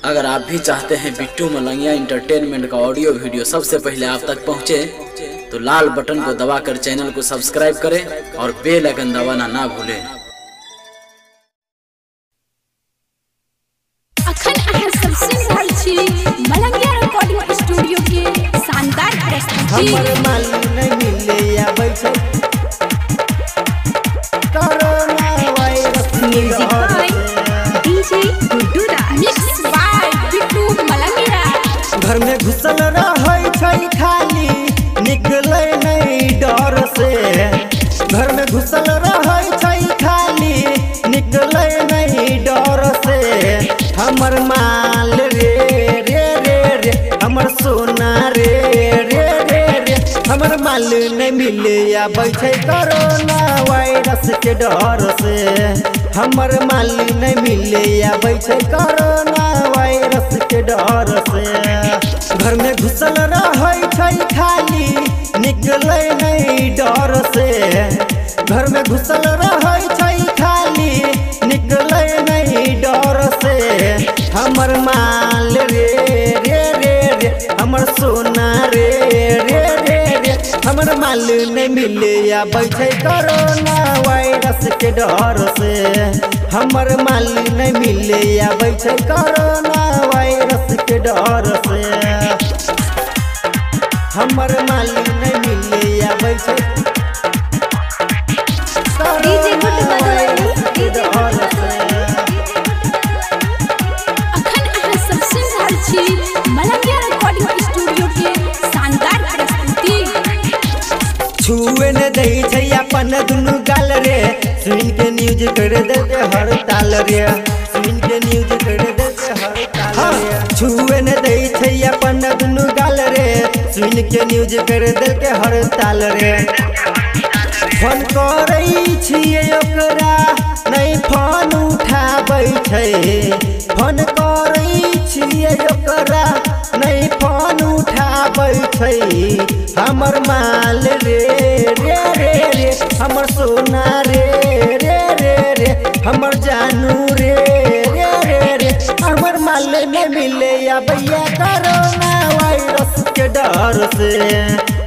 अगर आप भी चाहते हैं बिट्टू मलंगिया इंटरटेनमेंट का ऑडियो वीडियो सबसे पहले आप तक पहुंचे, तो लाल बटन को दबाकर चैनल को सब्सक्राइब करें और बेल आइकन दबाना ना भूलें। मलंगिया रिकॉर्डिंग स्टूडियो के शानदार प्रस्तुति। हमर मालूम नहीं मिले या बैठे corona virus music by DJ Guddu Raj, mix by Bittu Malangiya. घर में घुसल रहै छै खाली, निकले नहीं डर से। घर में घुसल रहै छै खाली, निकले नहीं डर से। हमर माल रे रे रे रे, हमर सोना रे रे रे रे, हमर माल नहीं मिले या बैठे कोरोना वायरस के डर से। हमर माल नहीं मिले या बैठे कोरोना वायरस के डर से। घर में घुसल रहै छै खाली, निकले नहीं डर से। घर में घुसल रहै छै खाली, निकले नहीं डर से। हमर माल रे रे रे रे, हमर सोना रे रे रे रे, हमर माल नहीं मिले या बैठे कोरोना वायरस के डर से। हमर माल नहीं मिले या बैठे कोरोना वायरस के डर से। हमर माल नहीं मिले या बैठे डीजे गुड्डू मधुबनी, डीजे गुड्डू मधुबनी। अखन अहाँ सब सुनि रहल छी मलंगिया रिकॉर्डिंग स्टूडियो के शानदार प्रस्तुति। छुए न दै छै अपन दुनू गाल रे, सुन के न्यूज कर देते हड़ताल रे। सुन के न्यूज कर देते हड़ताल रे। छुए न दै छै अपन दुनू गाल रे, सुन के न्यूज कर देते हड़ताल रे। फोन करै छियै ओकरा, नहीं फोन उठाबै छै। फोन करै छियै ओकरा, नहीं फोन उठाबै छै। हमर माल रे रे रे रे, हमर सोना रे रे रे रे, हमर जानू रे रे रे रे, हमर माल नहीं मिले या भैया कोरोना वायरस के डर से।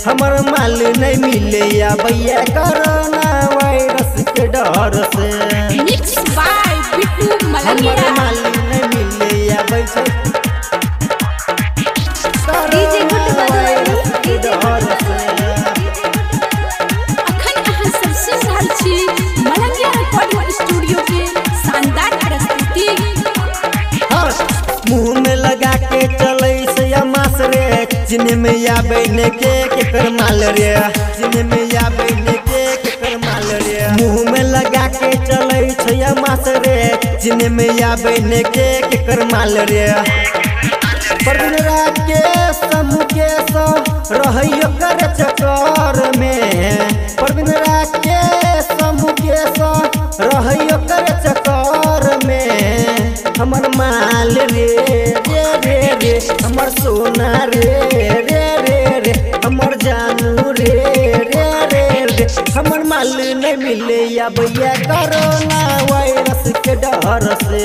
हमर माल नहीं मिले या भैया कोरोना वायरस के डर से। मिक्स बाय बिट्टू हमर मलंगिया। माल नहीं मिले या बैठे डीजे गुड्डू मधुबनी, डीजे गुड्डू मधुबनी। अखन अहाँ सब सुनि रहल छी मलंगिया रिकॉर्डिंग स्टूडियो के शानदार प्रस्तुति। मुँह में लगा के चले से मास रे, जिन्हें में या बैठने के कर माल रे। जिन्हें में या बैठने के कर माल रे। मुँह में लगा के चले से मास रे, जिन्हें में या बैठने के कर माल रे। परवीन राकेश मुकेश रहियो कर चक्कर में। परवीन राकेश मुकेश रहियो कर चक्कर में। हमर माल रे रे रे रे, हमर सोना रे रे रे रे, हमर जानू रे रे रे रे, हमर माल नहीं मिले या भैया कोरोना वायरस के डर से।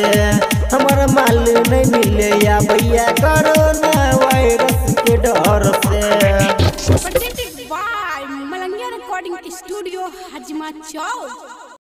हमर माल नहीं मिले या भैया कोरोना वायरस के डर से। Presented by Malangiya recording studio Hajma Chowk.